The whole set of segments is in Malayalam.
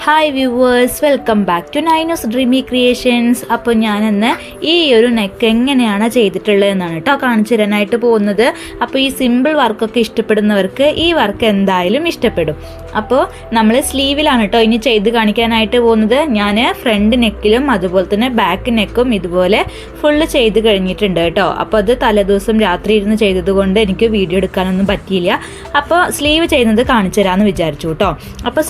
Hi viewers, welcome back to Nainu's dreamy creations. അപ്പോൾ ഞാനിന്ന് ഈ ഒരു നെക്ക് എങ്ങനെയാണ് ചെയ്തിട്ടുള്ളതെന്നാണ് കേട്ടോ കാണിച്ചു തരാനായിട്ട് പോകുന്നത്. അപ്പോൾ ഈ സിമ്പിൾ വർക്കൊക്കെ ഇഷ്ടപ്പെടുന്നവർക്ക് ഈ വർക്ക് എന്തായാലും ഇഷ്ടപ്പെടും. അപ്പോൾ നമ്മൾ സ്ലീവിലാണ് കേട്ടോ ഇനി ചെയ്ത് കാണിക്കാനായിട്ട് പോകുന്നത്. ഞാൻ ഫ്രണ്ട് നെക്കിലും അതുപോലെ തന്നെ ബാക്ക് നെക്കും ഇതുപോലെ ഫുള്ള് ചെയ്ത് കഴിഞ്ഞിട്ടുണ്ട് കേട്ടോ. അപ്പോൾ അത് തലേദിവസം രാത്രി ഇരുന്ന് ചെയ്തത് കൊണ്ട് എനിക്ക് വീഡിയോ എടുക്കാനൊന്നും പറ്റിയില്ല. അപ്പോൾ സ്ലീവ് ചെയ്യുന്നത് കാണിച്ചു തരാമെന്ന് വിചാരിച്ചു കേട്ടോ. അപ്പോൾ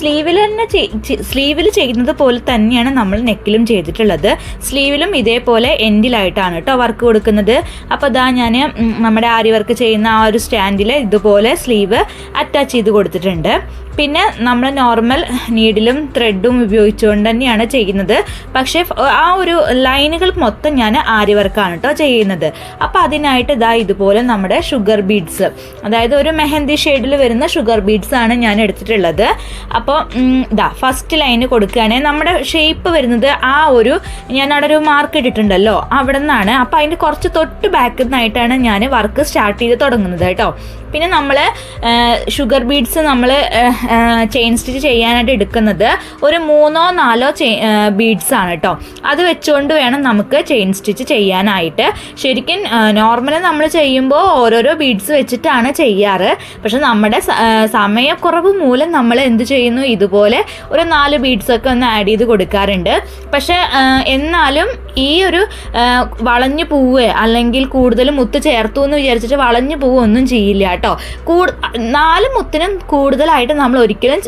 സ്ലീവിൽ ചെയ്യുന്നത് പോലെ തന്നെയാണ് നമ്മൾ നെക്കിലും ചെയ്തിട്ടുള്ളത്. സ്ലീവിലും ഇതേപോലെ എൻഡിലായിട്ടാണ് കേട്ടോ വർക്ക് കൊടുക്കുന്നത്. അപ്പോൾ അതാ ഞാൻ നമ്മുടെ ആരി വർക്ക് ചെയ്യുന്ന ആ ഒരു സ്റ്റാൻഡിൽ ഇതുപോലെ സ്ലീവ് അറ്റാച്ച് ചെയ്ത് കൊടുത്തിട്ടുണ്ട്. പിന്നെ നമ്മൾ നോർമൽ നീഡിലും ത്രെഡും ഉപയോഗിച്ചുകൊണ്ട് തന്നെയാണ് ചെയ്യുന്നത്. പക്ഷേ ആ ഒരു ലൈനുകൾ മൊത്തം ഞാൻ ആരി വർക്കാണ് കേട്ടോ ചെയ്യുന്നത്. അപ്പോൾ അതിനായിട്ട് ഇതാ ഇതുപോലെ നമ്മുടെ ഷുഗർ ബീഡ്സ്, അതായത് ഒരു മെഹന്തി ഷെയ്ഡിൽ വരുന്ന ഷുഗർ ബീഡ്സ് ആണ് ഞാൻ എടുത്തിട്ടുള്ളത്. അപ്പോൾ ഇതാ ഫസ്റ്റ് ലൈന് കൊടുക്കുകയാണെങ്കിൽ നമ്മുടെ ഷേപ്പ് വരുന്നത് ആ ഒരു ഞാൻ അവിടെ ഒരു മാർക്ക് ഇട്ടിട്ടുണ്ടല്ലോ അവിടെ നിന്നാണ്. അപ്പോൾ അതിൻ്റെ കുറച്ച് തൊട്ട് ബാക്കിൽ നിന്നായിട്ടാണ് ഞാൻ വർക്ക് സ്റ്റാർട്ട് ചെയ്ത് തുടങ്ങുന്നത് കേട്ടോ. പിന്നെ നമ്മൾ ഷുഗർ ബീഡ്സ് നമ്മൾ ചെയിൻ സ്റ്റിച്ച് ചെയ്യാനായിട്ട് എടുക്കുന്നത് ഒരു 3-4 ബീഡ്സ് ആണ് കേട്ടോ. അത് വെച്ചുകൊണ്ട് വേണം നമുക്ക് ചെയിൻ സ്റ്റിച്ച് ചെയ്യാനായിട്ട്. ശരിക്കും നോർമലി നമ്മൾ ചെയ്യുമ്പോൾ ഓരോരോ ബീഡ്സ് വെച്ചിട്ടാണ് ചെയ്യാറ്. പക്ഷെ നമ്മുടെ സമയക്കുറവ് മൂലം നമ്മൾ എന്ത് ചെയ്യുന്നു, ഇതുപോലെ ഒരു 4 ബീഡ്സൊക്കെ ഒന്ന് ആഡ് ചെയ്ത് കൊടുക്കാറുണ്ട്. പക്ഷെ എന്നാലും ഈ ഒരു വളഞ്ഞു പൂവ് അല്ലെങ്കിൽ കൂടുതൽ മുത്ത് ചേർത്തു എന്ന് വിചാരിച്ചിട്ട് വളഞ്ഞു പൂവ് ഒന്നും ചെയ്യില്ല കേട്ടോ. 4 മുത്തിനും കൂടുതലായിട്ട് നമ്മൾ ഒരിക്കലും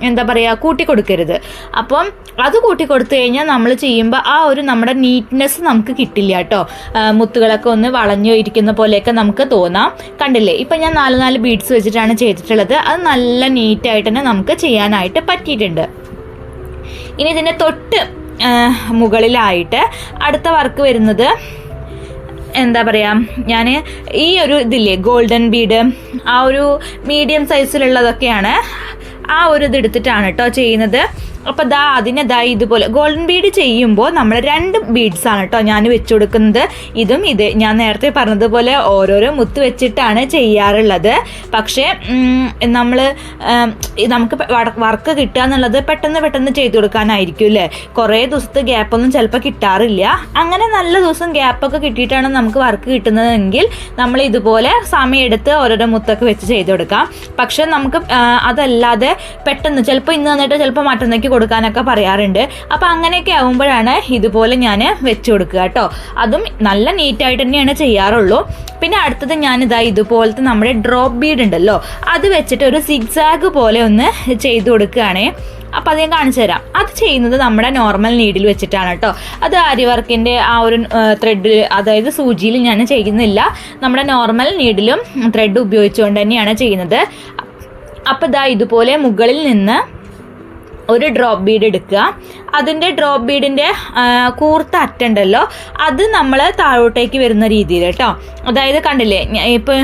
എന്താ പറയുക കൂട്ടിക്കൊടുക്കരുത്. അപ്പം അത് കൂട്ടിക്കൊടുത്തു കഴിഞ്ഞാൽ നമ്മൾ ചെയ്യുമ്പോൾ ആ ഒരു നമ്മുടെ നീറ്റ്നെസ് നമുക്ക് കിട്ടില്ല കേട്ടോ. മുത്തുകളൊക്കെ ഒന്ന് വളഞ്ഞു ഇരിക്കുന്ന പോലെയൊക്കെ നമുക്ക് തോന്നാം. കണ്ടില്ലേ, ഇപ്പം ഞാൻ 4 ബീഡ്സ് വെച്ചിട്ടാണ് ചെയ്തിട്ടുള്ളത്. അത് നല്ല നീറ്റായിട്ട് തന്നെ നമുക്ക് ചെയ്യാനായിട്ട് പറ്റിയിട്ടുണ്ട്. ഇനി ഇതിൻ്റെ തൊട്ട് മുകളിലായിട്ട് അടുത്ത വർക്ക് വരുന്നത് എന്താ പറയുക, ഞാൻ ഈ ഒരു ഇതില്ലേ ഗോൾഡൻ ബീഡ്, ആ ഒരു മീഡിയം സൈസിലുള്ളതൊക്കെയാണ് ആ ഒരു ഇത് എടുത്തിട്ടാണ് കേട്ടോ ചെയ്യുന്നത്. അപ്പോൾ അതിനെ ഇതുപോലെ ഗോൾഡൻ ബീഡ് ചെയ്യുമ്പോൾ നമ്മൾ 2 ബീഡ്സാണ് കേട്ടോ ഞാൻ വെച്ച് കൊടുക്കുന്നത്. ഇതും ഞാൻ നേരത്തെ പറഞ്ഞതുപോലെ ഓരോരോ മുത്ത് വെച്ചിട്ടാണ് ചെയ്യാറുള്ളത്. പക്ഷേ നമുക്ക് വർക്ക് കിട്ടുക എന്നുള്ളത് പെട്ടെന്ന് ചെയ്തു കൊടുക്കാനായിരിക്കും അല്ലേ. കുറേ ദിവസത്തെ ഗ്യാപ്പൊന്നും ചിലപ്പോൾ കിട്ടാറില്ല. അങ്ങനെ നല്ല ദിവസം ഗ്യാപ്പൊക്കെ കിട്ടിയിട്ടാണ് നമുക്ക് വർക്ക് കിട്ടുന്നതെങ്കിൽ നമ്മൾ ഇതുപോലെ സമയമെടുത്ത് ഓരോരോ മുത്തൊക്കെ വെച്ച് ചെയ്ത് കൊടുക്കാം. പക്ഷെ നമുക്ക് അതല്ലാതെ പെട്ടെന്ന് ചിലപ്പോൾ ഇന്ന് വന്നിട്ട് ചിലപ്പോൾ മറ്റന്നേക്ക് കൊടുക്കാനൊക്കെ പറയാറുണ്ട്. അപ്പോൾ അങ്ങനെയൊക്കെ ആകുമ്പോഴാണ് ഇതുപോലെ ഞാൻ വെച്ച് കൊടുക്കുക കേട്ടോ. അതും നല്ല നീറ്റായിട്ട് തന്നെയാണ് ചെയ്യാറുള്ളൂ. പിന്നെ അടുത്തത് ഞാനിതാ ഇതുപോലത്തെ നമ്മുടെ ഡ്രോപ്പ് ബീഡ് ഉണ്ടല്ലോ, അത് വെച്ചിട്ട് ഒരു സിഗ്സാഗ് പോലെ ഒന്ന് ചെയ്ത് കൊടുക്കുകയാണേ. അപ്പോൾ അത് ഞാൻ കാണിച്ചു തരാം. അത് ചെയ്യുന്നത് നമ്മുടെ നോർമൽ നീഡിൽ വെച്ചിട്ടാണ് കേട്ടോ. അത് ആരി വർക്കിൻ്റെ ആ ഒരു ത്രെഡ്, അതായത് സൂചിയിൽ ഞാൻ ചെയ്യുന്നില്ല. നമ്മുടെ നോർമൽ നീഡിലും ത്രെഡ് ഉപയോഗിച്ചുകൊണ്ട് തന്നെയാണ് ചെയ്യുന്നത്. അപ്പോൾ ഇതുപോലെ മുകളിൽ നിന്ന് ഒരു ഡ്രോപ്പ് ബീഡ് എടുക്കുക. അതിൻ്റെ ഡ്രോപ്പ് ബീഡിൻ്റെ കൂർത്ത അറ്റുണ്ടല്ലോ, അത് നമ്മൾ താഴോട്ടേക്ക് വരുന്ന രീതിയിൽ കേട്ടോ. അതായത് കണ്ടില്ലേ, ഇപ്പോൾ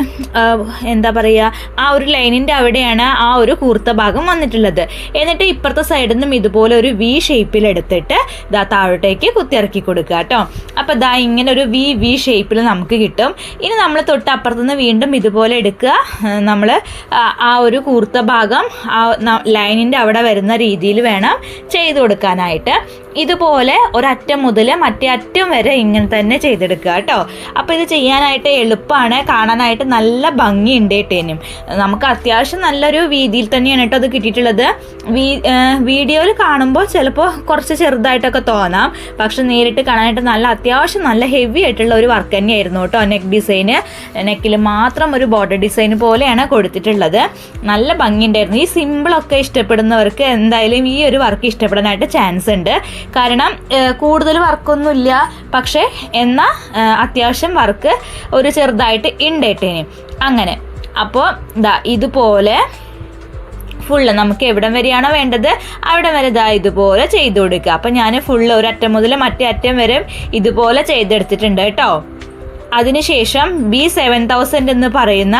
എന്താ പറയുക, ആ ഒരു ലൈനിൻ്റെ അവിടെയാണ് ആ ഒരു കൂർത്ത ഭാഗം വന്നിട്ടുള്ളത്. എന്നിട്ട് ഇപ്പുറത്തെ സൈഡിൽ നിന്നും ഇതുപോലെ ഒരു വി ഷേപ്പിൽ എടുത്തിട്ട് താഴോട്ടേക്ക് കുത്തിയിറക്കി കൊടുക്കുക കേട്ടോ. അപ്പോൾ ഇങ്ങനെ ഒരു വി ഷേപ്പിൽ നമുക്ക് കിട്ടും. ഇനി നമ്മൾ തൊട്ട് അപ്പുറത്തുനിന്ന് വീണ്ടും ഇതുപോലെ എടുക്കുക. നമ്മൾ ആ ഒരു കൂർത്ത ഭാഗം ആ ലൈനിൻ്റെ അവിടെ വരുന്ന രീതിയിൽ വേണം ചെയ്ത് കൊടുക്കാനായിട്ട്. ഇതുപോലെ ഒരറ്റം മുതൽ മറ്റേ അറ്റം വരെ ഇങ്ങനെ തന്നെ ചെയ്തെടുക്കുക കേട്ടോ. അപ്പോൾ ഇത് ചെയ്യാനായിട്ട് എളുപ്പമാണ്, കാണാനായിട്ട് നല്ല ഭംഗിയുണ്ട് കേട്ടേനും. നമുക്ക് അത്യാവശ്യം നല്ലൊരു വീതിയിൽ തന്നെയാണ് കേട്ടോ അത് കിട്ടിയിട്ടുള്ളത്. വീഡിയോയിൽ കാണുമ്പോൾ ചിലപ്പോൾ കുറച്ച് ചെറുതായിട്ടൊക്കെ തോന്നാം, പക്ഷെ നേരിട്ട് കാണാനായിട്ട് അത്യാവശ്യം നല്ല ഹെവി ആയിട്ടുള്ള ഒരു വർക്ക് തന്നെയായിരുന്നു കേട്ടോ. നെക്ക് ഡിസൈന്, നെക്കിൽ മാത്രം ഒരു ബോർഡർ ഡിസൈൻ പോലെയാണ് കൊടുത്തിട്ടുള്ളത്. നല്ല ഭംഗിയുണ്ടായിരുന്നു. ഈ സിമ്പിളൊക്കെ ഇഷ്ടപ്പെടുന്നവർക്ക് എന്തായാലും ഈ ഒരു വർക്ക് ഇഷ്ടപ്പെടാനായിട്ട് ചാൻസ് ഉണ്ട്. കാരണം കൂടുതൽ വർക്കൊന്നുമില്ല, പക്ഷേ എന്നാൽ അത്യാവശ്യം വർക്ക് ഒരു ചെറുതായിട്ട് ഉണ്ടേട്ടേന് അങ്ങനെ. അപ്പോൾ ഇതുപോലെ ഫുള്ള് നമുക്ക് എവിടം വരെയാണോ വേണ്ടത് അവിടം വരെ ഇതുപോലെ ചെയ്ത് കൊടുക്കുക. അപ്പം ഞാൻ ഫുള്ള് ഒരറ്റം മുതൽ മറ്റേ അറ്റം വരെ ഇതുപോലെ ചെയ്തെടുത്തിട്ടുണ്ട് കേട്ടോ. അതിനുശേഷം B7000 എന്ന് പറയുന്ന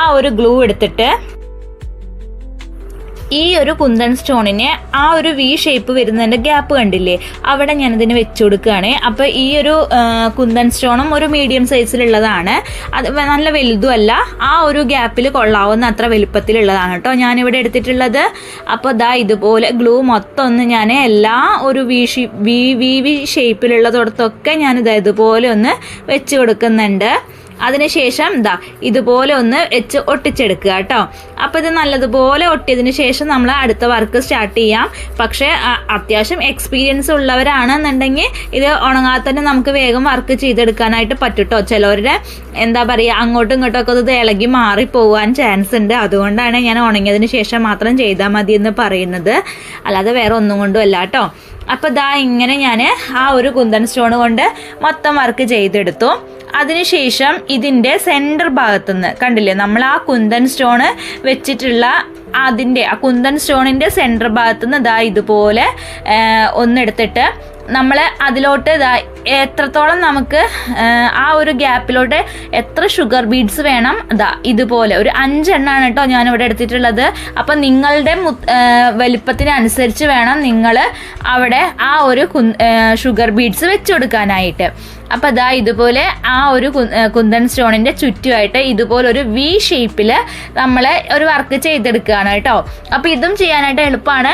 ആ ഒരു ഗ്ലൂ എടുത്തിട്ട് ഈ ഒരു കുന്തൻ സ്റ്റോണിന് ആ ഒരു വി ഷേപ്പ് വരുന്നതിൻ്റെ ഗ്യാപ്പ് കണ്ടില്ലേ, അവിടെ ഞാനിതിന് വെച്ചു കൊടുക്കുകയാണ്. അപ്പോൾ ഈ ഒരു കുന്തൻ സ്റ്റോണും ഒരു മീഡിയം സൈസിലുള്ളതാണ്, അത് നല്ല വലുതും അല്ല, ആ ഒരു ഗ്യാപ്പിൽ കൊള്ളാവുന്ന അത്ര വലുപ്പത്തിലുള്ളതാണ് കേട്ടോ ഞാനിവിടെ എടുത്തിട്ടുള്ളത്. അപ്പോൾ ദാ ഇതുപോലെ ഗ്ലൂ മൊത്തം ഒന്ന് ഞാൻ എല്ലാ ഒരു വി ഷേപ്പിലുള്ളതോടത്തൊക്കെ ഞാനിത് ഇതുപോലെ ഒന്ന് വെച്ച് കൊടുക്കുന്നുണ്ട്. അതിനുശേഷം ഇതുപോലെ ഒന്ന് വെച്ച് ഒട്ടിച്ചെടുക്കുക കേട്ടോ. അപ്പോൾ ഇത് നല്ലതുപോലെ ഒട്ടിയതിന് ശേഷം നമ്മൾ അടുത്ത വർക്ക് സ്റ്റാർട്ട് ചെയ്യാം. പക്ഷേ അത്യാവശ്യം എക്സ്പീരിയൻസ് ഉള്ളവരാണെന്നുണ്ടെങ്കിൽ ഇത് ഉണങ്ങാതെ തന്നെ നമുക്ക് വേഗം വർക്ക് ചെയ്തെടുക്കാനായിട്ട് പറ്റും കേട്ടോ. ചിലവരുടെ അങ്ങോട്ടും ഇങ്ങോട്ടൊക്കെ ഇത് ഇളകി മാറിപ്പോവാൻ ചാൻസ് ഉണ്ട്. അതുകൊണ്ടാണ് ഞാൻ ഉണങ്ങിയതിന് ശേഷം മാത്രം ചെയ്താൽ മതി എന്ന് പറയുന്നത്, അല്ലാതെ വേറെ ഒന്നും കൊണ്ടും അല്ല കേട്ടോ. അപ്പോൾ ഇങ്ങനെ ഞാൻ ആ ഒരു കുന്തൻ സ്റ്റോൺ കൊണ്ട് മൊത്തം വർക്ക് ചെയ്തെടുത്തു. അതിനുശേഷം ഇതിൻ്റെ സെൻറ്റർ ഭാഗത്തുനിന്ന് കണ്ടില്ലേ, നമ്മൾ ആ കുന്തൻ സ്റ്റോണ് വെച്ചിട്ടുള്ള ആ കുന്തൻ സ്റ്റോണിൻ്റെ സെൻറ്റർ ഭാഗത്തുനിന്ന് ഇതുപോലെ ഒന്നെടുത്തിട്ട് നമ്മൾ അതിലോട്ട് എത്രത്തോളം നമുക്ക് ആ ഒരു ഗ്യാപ്പിലോട്ട് എത്ര ഷുഗർ ബീഡ്സ് വേണം, ഇതുപോലെ ഒരു 5 എണ്ണമാണ് കേട്ടോ ഞാനിവിടെ എടുത്തിട്ടുള്ളത്. അപ്പം നിങ്ങളുടെ വലിപ്പത്തിനനുസരിച്ച് വേണം നിങ്ങൾ അവിടെ ആ ഒരു ഷുഗർ ബീഡ്സ് വെച്ച് കൊടുക്കാനായിട്ട്. അപ്പം ഇതുപോലെ ആ ഒരു കുന്തൻ സ്റ്റോണിൻ്റെ ചുറ്റുമായിട്ട് ഇതുപോലെ ഒരു വി ഷേപ്പിൽ നമ്മൾ ഒരു വർക്ക് ചെയ്തെടുക്കുകയാണ് കേട്ടോ. അപ്പോൾ ഇതും ചെയ്യാനായിട്ട് എളുപ്പമാണ്.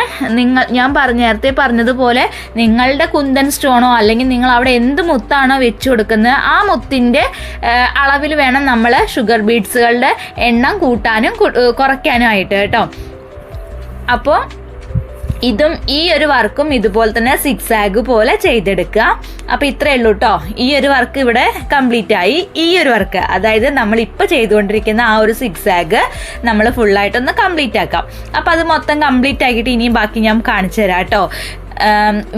ഞാൻ നേരത്തെ പറഞ്ഞതുപോലെ നിങ്ങളുടെ കുന്തൻ സ്റ്റോണോ അല്ലെങ്കിൽ നിങ്ങൾ അവിടെ എന്ത് മുത്താണോ വെച്ച് കൊടുക്കുന്നത് ആ മുത്തിൻ്റെ അളവിൽ വേണം നമ്മൾ ഷുഗർ ബീഡ്സുകളുടെ എണ്ണം കൂട്ടാനും കുറയ്ക്കാനും ആയിട്ട് കേട്ടോ. അപ്പോൾ ഇതും ഈ ഒരു വർക്കും ഇതുപോലെ തന്നെ സിക്സാഗ് പോലെ ചെയ്തെടുക്കുക. അപ്പോൾ ഇത്രയേ ഉള്ളൂ കേട്ടോ. ഈ ഒരു വർക്ക് ഇവിടെ കംപ്ലീറ്റ് ആയി. ഈ ഒരു വർക്ക്, അതായത് നമ്മളിപ്പോൾ ചെയ്തുകൊണ്ടിരിക്കുന്ന ആ ഒരു സിക്സാഗ് നമ്മൾ ഫുള്ളായിട്ടൊന്ന് കംപ്ലീറ്റ് ആക്കാം. അപ്പോൾ അത് മൊത്തം കംപ്ലീറ്റ് ആക്കിയിട്ട് ഇനിയും ബാക്കി ഞാൻ കാണിച്ചു തരാം കേട്ടോ.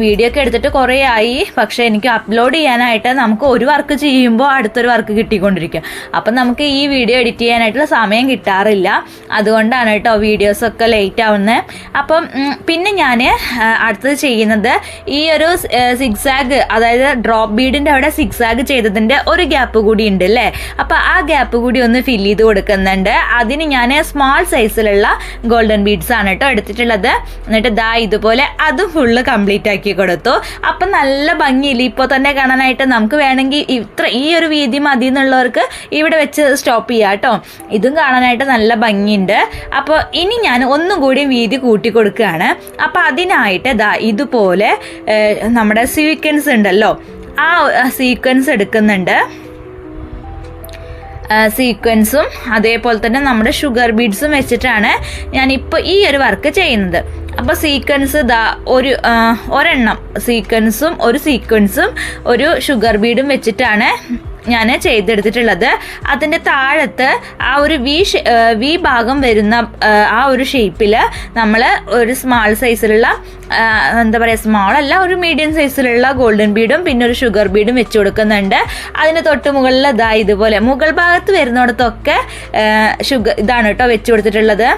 വീഡിയോ ഒക്കെ എടുത്തിട്ട് കുറേ ആയി, പക്ഷേ എനിക്ക് അപ്ലോഡ് ചെയ്യാനായിട്ട് നമുക്ക് ഒരു വർക്ക് ചെയ്യുമ്പോൾ അടുത്തൊരു വർക്ക് കിട്ടിക്കൊണ്ടിരിക്കും. അപ്പം നമുക്ക് ഈ വീഡിയോ എഡിറ്റ് ചെയ്യാനായിട്ടുള്ള സമയം കിട്ടാറില്ല. അതുകൊണ്ടാണ് കേട്ടോ വീഡിയോസൊക്കെ ലേറ്റ് ആവുന്നത്. അപ്പം പിന്നെ ഞാൻ അടുത്തത് ചെയ്യുന്നത് ഈ ഒരു സിക്സാഗ്, അതായത് ഡ്രോപ്പ് ബീഡിൻ്റെ അവിടെ സിക്സാഗ് ചെയ്തതിൻ്റെ ഒരു ഗ്യാപ്പ് കൂടി ഉണ്ട് അല്ലേ. അപ്പോൾ ആ ഗ്യാപ്പ് കൂടി ഒന്ന് ഫില്ല് ചെയ്ത് കൊടുക്കുന്നുണ്ട്. അതിന് ഞാൻ സ്മാൾ സൈസിലുള്ള ഗോൾഡൻ ബീഡ്സ് ആണ് കേട്ടോ എടുത്തിട്ടുള്ളത്. എന്നിട്ട് ഇതുപോലെ അതും ഫുള്ള് കംപ്ലീറ്റ് ആക്കി കൊടുത്തു. അപ്പം നല്ല ഭംഗിയില്ല ഇപ്പോൾ തന്നെ കാണാനായിട്ട്. നമുക്ക് വേണമെങ്കിൽ ഈ ഒരു വീതി മതി എന്നുള്ളവർക്ക് ഇവിടെ വെച്ച് സ്റ്റോപ്പ് ചെയ്യാം കേട്ടോ. ഇതും കാണാനായിട്ട് നല്ല ഭംഗിയുണ്ട്. അപ്പോൾ ഇനി ഞാൻ ഒന്നും കൂടി വീതി കൂട്ടി കൊടുക്കുകയാണ്. അപ്പോൾ അതിനായിട്ട് ഇതുപോലെ നമ്മുടെ സീക്വൻസ് ഉണ്ടല്ലോ, ആ സീക്വൻസ് എടുക്കുന്നുണ്ട്. സീക്വൻസും അതേപോലെ തന്നെ നമ്മുടെ ഷുഗർ ബീഡ്സും വെച്ചിട്ടാണ് ഞാനിപ്പോൾ ഈ ഒരു വർക്ക് ചെയ്യുന്നത്. അപ്പോൾ സീക്വൻസ് ഒരെണ്ണം സീക്വൻസും ഒരു ഷുഗർ ബീഡും വെച്ചിട്ടാണ് ഞാൻ ചെയ്തെടുത്തിട്ടുള്ളത്. അതിൻ്റെ താഴത്ത് ആ ഒരു വി ഭാഗം വരുന്ന ആ ഒരു ഷേപ്പിൽ നമ്മൾ ഒരു സ്മാൾ സൈസിലുള്ള സ്മാൾ അല്ല, ഒരു മീഡിയം സൈസിലുള്ള ഗോൾഡൻ ബീഡും പിന്നെ ഒരു ഷുഗർ ബീഡും വെച്ച് കൊടുക്കുന്നുണ്ട്. അതിന് തൊട്ട് മുകളിൽ ഇതുപോലെ മുകൾ ഭാഗത്ത് വരുന്നിടത്തൊക്കെ ഇതാണ് കേട്ടോ വെച്ച് കൊടുത്തിട്ടുള്ളത്.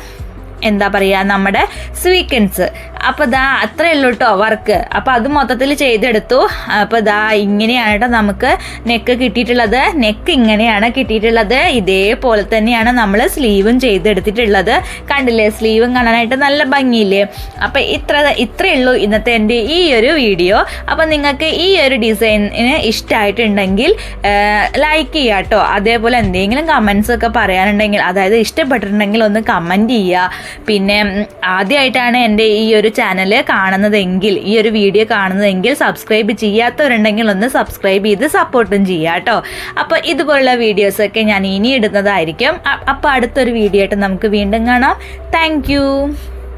നമ്മുടെ സ്വീക്വൻസ്. അപ്പോൾ അത്രയേ ഉള്ളൂ കേട്ടോ വർക്ക്. അപ്പോൾ അത് മൊത്തത്തിൽ ചെയ്തെടുത്തു. അപ്പോൾ ഇങ്ങനെയാണ് കേട്ടോ നമുക്ക് നെക്ക് കിട്ടിയിട്ടുള്ളത്. നെക്ക് ഇങ്ങനെയാണ് കിട്ടിയിട്ടുള്ളത്. ഇതേപോലെ തന്നെയാണ് നമ്മൾ സ്ലീവും ചെയ്തെടുത്തിട്ടുള്ളത്. കണ്ടില്ലേ, സ്ലീവും കാണാനായിട്ട് നല്ല ഭംഗിയില്ലേ. അപ്പോൾ ഇത്രയേ ഉള്ളൂ ഇന്നത്തെ എൻ്റെ ഈ ഒരു വീഡിയോ. അപ്പോൾ നിങ്ങൾക്ക് ഈ ഒരു ഡിസൈനിന് ഇഷ്ടമായിട്ടുണ്ടെങ്കിൽ ലൈക്ക് ചെയ്യുക കേട്ടോ. അതേപോലെ എന്തെങ്കിലും കമൻസ് ഒക്കെ പറയാനുണ്ടെങ്കിൽ, അതായത് ഇഷ്ടപ്പെട്ടിട്ടുണ്ടെങ്കിൽ ഒന്ന് കമൻറ്റ് ചെയ്യുക. പിന്നെ ആദ്യമായിട്ടാണ് എൻ്റെ ഈ ഒരു ചാനൽ കാണുന്നതെങ്കിൽ, ഈ ഒരു വീഡിയോ കാണുന്നതെങ്കിൽ സബ്സ്ക്രൈബ് ചെയ്യാത്തവരുണ്ടെങ്കിൽ ഒന്ന് സബ്സ്ക്രൈബ് ചെയ്ത് സപ്പോർട്ടും ചെയ്യുക കേട്ടോ. അപ്പോൾ ഇതുപോലുള്ള വീഡിയോസൊക്കെ ഞാൻ ഇനി ഇടുന്നതായിരിക്കും. അപ്പോൾ അടുത്തൊരു വീഡിയോ ആയിട്ട് നമുക്ക് വീണ്ടും കാണാം. താങ്ക്